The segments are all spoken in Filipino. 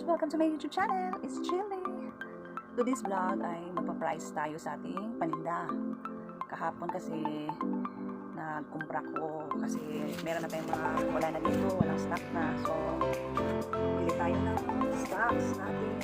Welcome to my YouTube channel. It's Chili. Today's vlog ay magpa-price tayo sa ating paninda. Kahapon kasi nagkumpra ko kasi meron na tayong mga wala na dito, walang stock na. So, bili tayo ng stocks natin.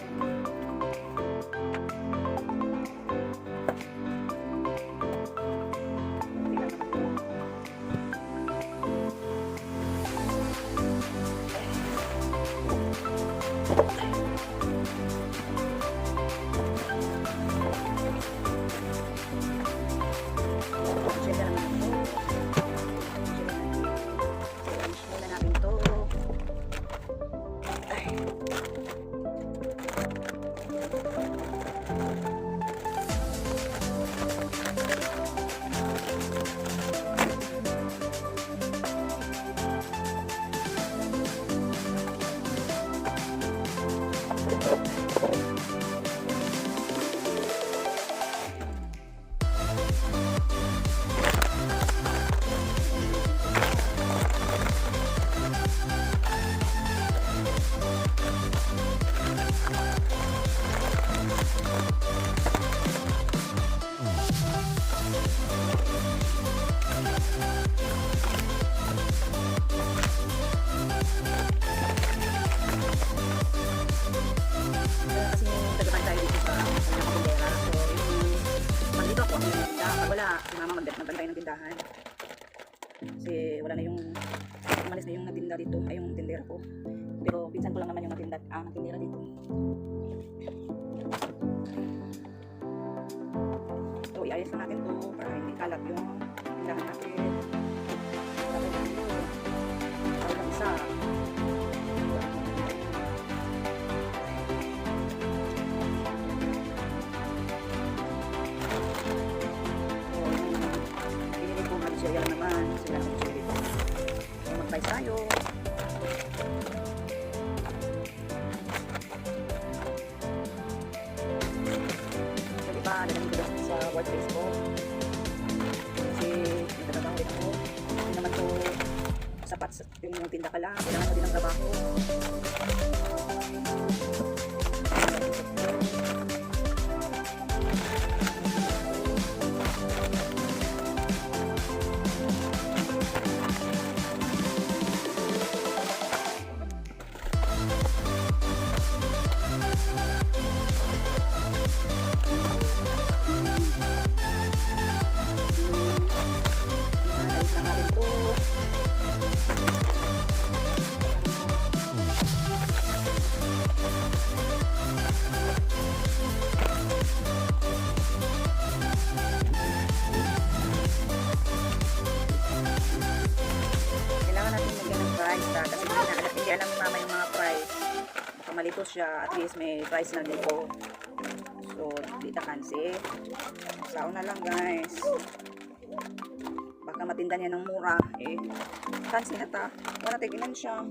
Si mama magbantay ng tindahan kasi wala na yung umalis na yung natinda dito ay yung tindera ko, pero pinsan ko lang naman yung natindera dito. So iayos na natin to para hindi kalat yung tindahan natin. Para isa siya naman, sila ng cherry po. So, mag-price tayo. Kasi pa, nalamin ko lang sa workplace ko. Kasi, nagtatrabaho rin ako. Hindi naman to sapat yung tinda ka lang. Kailangan mo din ang trabaho. Kasi hindi alam ni mama yung mga price. Baka malito siya, at least may price na dito. So, dita kansi. Sao na lang guys. Baka matinda niya ng mura. Eh, kansi na ta. Wala tigilan siya.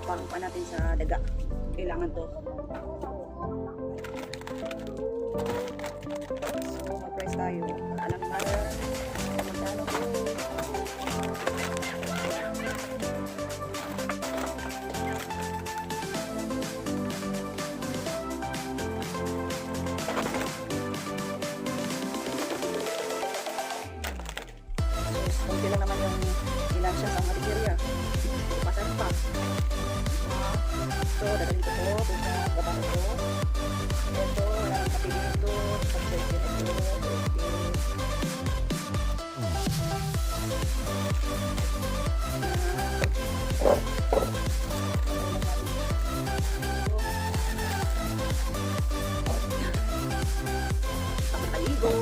Pangpa natin sa daga. Kailangan to. So, mag-price tayo. Alam mother. Magkano po? Kunti lang naman yung ilan siya sa materiya. Pasan pa. So, dadalhin ko to sa gabahan ko. Ito, wala nang kapili ito. Pag-pwede ito. Pagkaligo.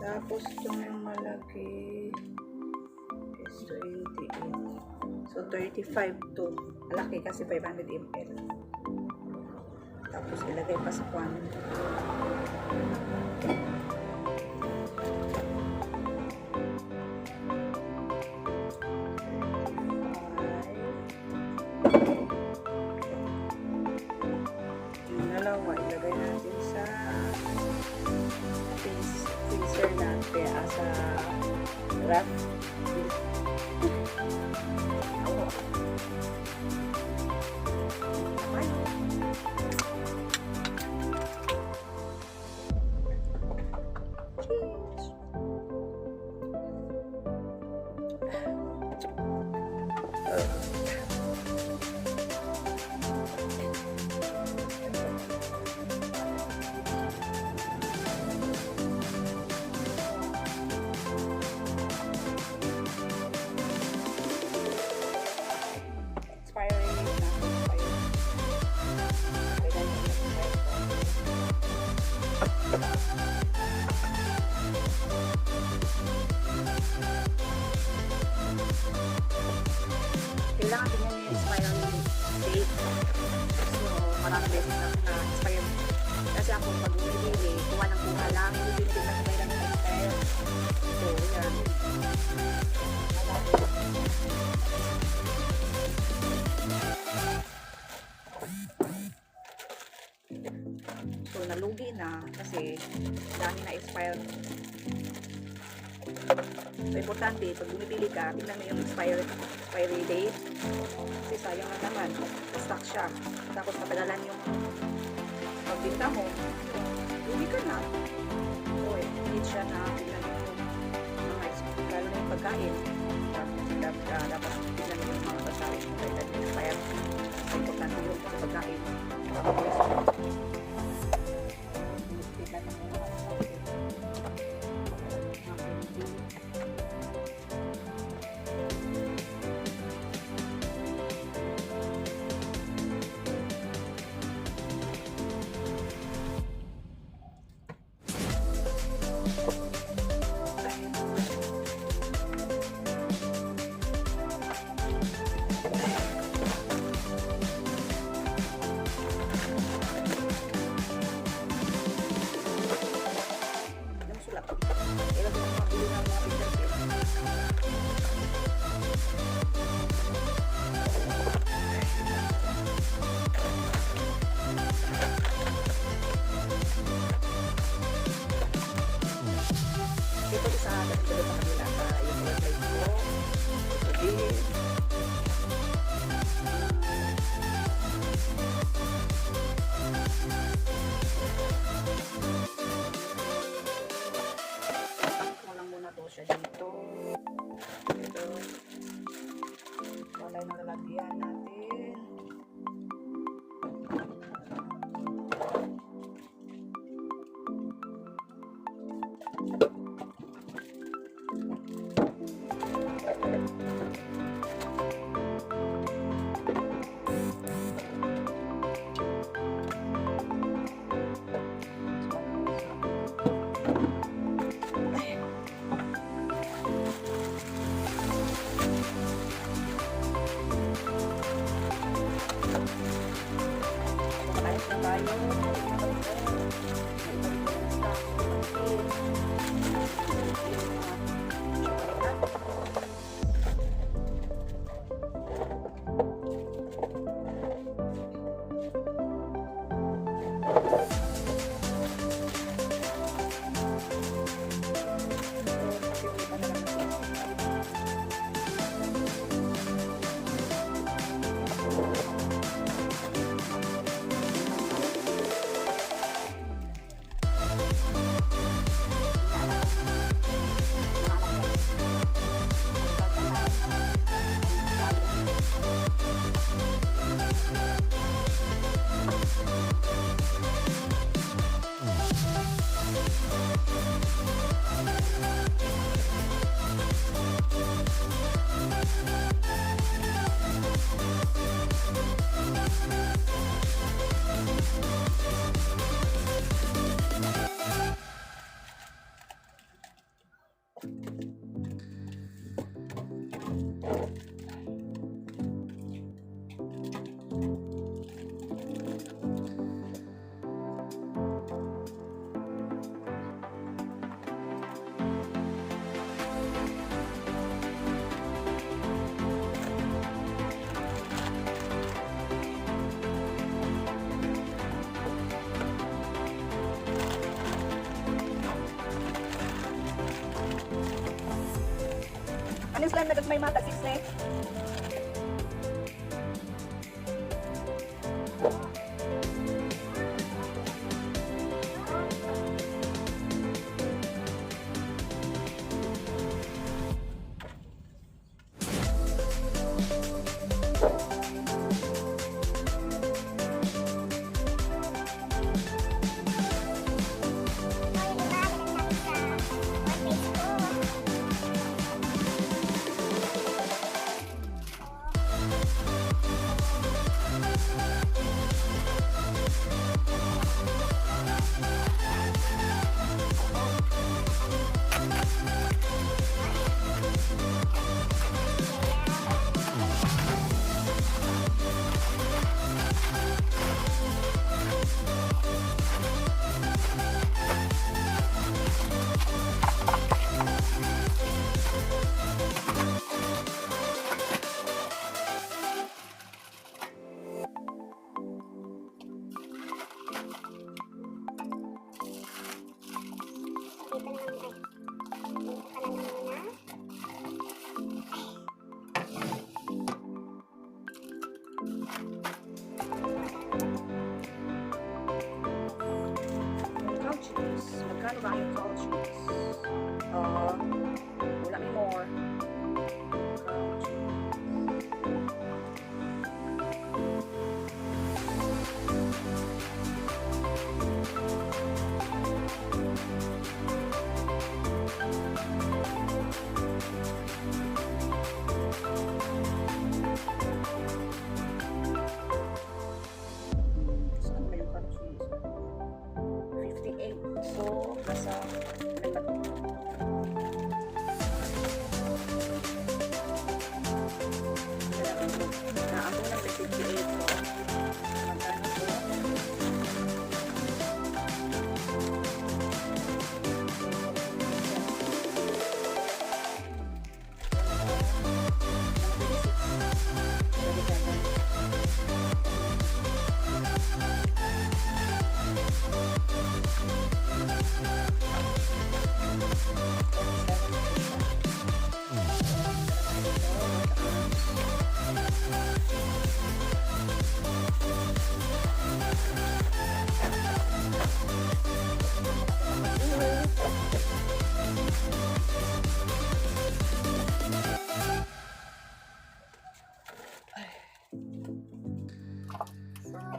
Tapos itong yung malaki is 28. So 35 to. Malaki kasi 500 ml. Tapos ilagay pa sa kwan. Yung dalawa ilagay natin sa freezer natin sa wrap. Kailangan din yung expiry date. So, maraming beses na-expire. Kasi ako, pag bumibili, kuha ng kuha lang, hindi binibig na sabay lang yung expire. So, yan. So, nalugi na kasi dami na expire. So, importante, pag bumibili ka, tingnan mo yung expiry date. Kasi sayang na naman, stock siya. Tapos matagalan yung pagbinta mo, lugi ka na. So, need siya na tingnan mo yung mga lalo na yung pagkain. Dapat tingnan mo yung mga basahin mo kaya expire. So, importante yung pagkain. Ito isa ganito sa kanila sa yung website ko. Okay. Tapos mo lang muna to siya dito. Ito. Wala yung lalagyan natin. slime na may mata 6 na eh. Couches. Magkano ba yung couches? Wala may more. Saan ba yung couches? 58. So, nasa naambo ng 58 ko. Magkano po?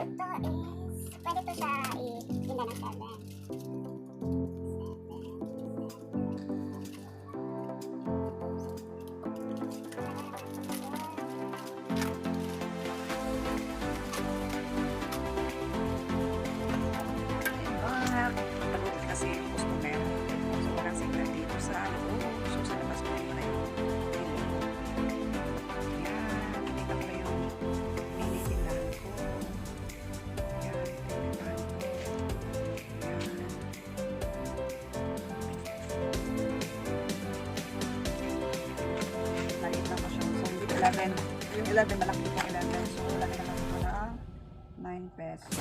Ito is, pwede to siya i-tinda ng 7. Tagot kasi yung customer. So, walang signal dito sa loob. So, sa labas ko na yung yan. Nakita ko na yung mini-tindahan ko. Yan, tindahan ko. Yan. Maliit lang pa siya. So, hindi 11. Yung 11, malaki pa 11. So, laki naman ito na 9 pesos.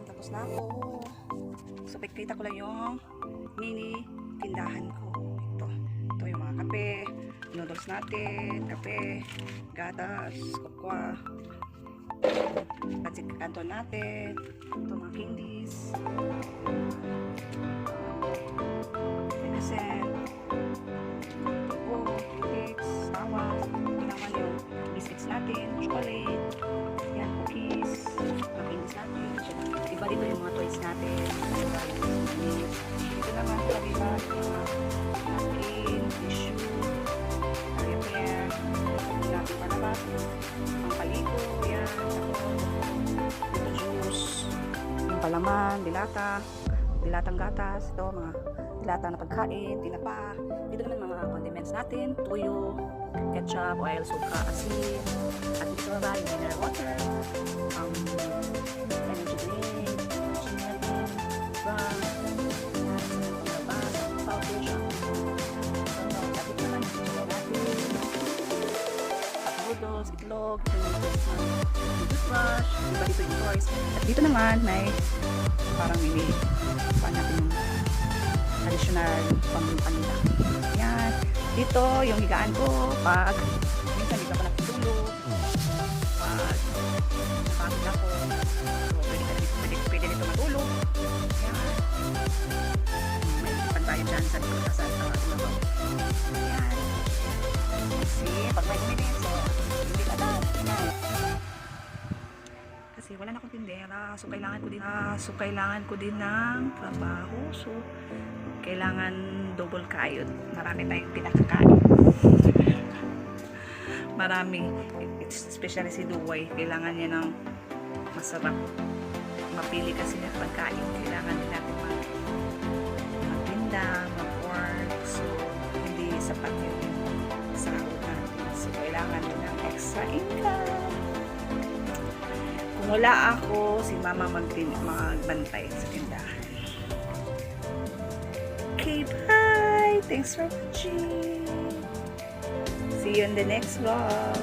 Tapos na ako. So, pagkita ko lang yung mini tindahan ko. Ito yung mga kape, noodles natin, kape, gatas, kokwa, pancit canton natin, ito mga candies, medicine, cakes, tawa, ito naman yung biscuits natin, chocolate, yan, cookies, mga candies natin, iba dito yung mga toys natin, Dito naman sa kabila, napkin, tissue, repair, natin palabas, ang paliko, yan, ito juice, yung palaman, dilatang gatas, ito mga dilata na pagkain, tinapa. Dito naman mga condiments natin, tuyo, ketchup, oil, suka, asin, at dito na yung mineral water, energy drink, chicken natin, rum, powder, at dito naman yung chicken natin, at noodles, itlog, toothbrush, iba dito yung toys. At dito naman may parang mini pa natin yung additional pang-panila. Yan. Dito, yung higaan ko, pag minsan dito ako natutulog, pag napagod ako, so pwede dito matulog. Yan. May pantayan dyan sa likod sa tulog. Yan. Kasi, pag may uminit, so, hindi ka daw. Kasi wala na akong tindera, so kailangan ko din ng trabaho. So, kailangan double kayod. Marami tayong pinakakain. Marami. Especially si Duway. Kailangan niya ng masarap. Mapili kasi ng pagkain. Kailangan din natin magtinda, mag-work. So, hindi sapat yung sahod natin. So, kailangan din ng extra income. Kung wala ako, si Mama magbantay sa tindahan. Okay, bye! Thanks for watching! See you in the next vlog!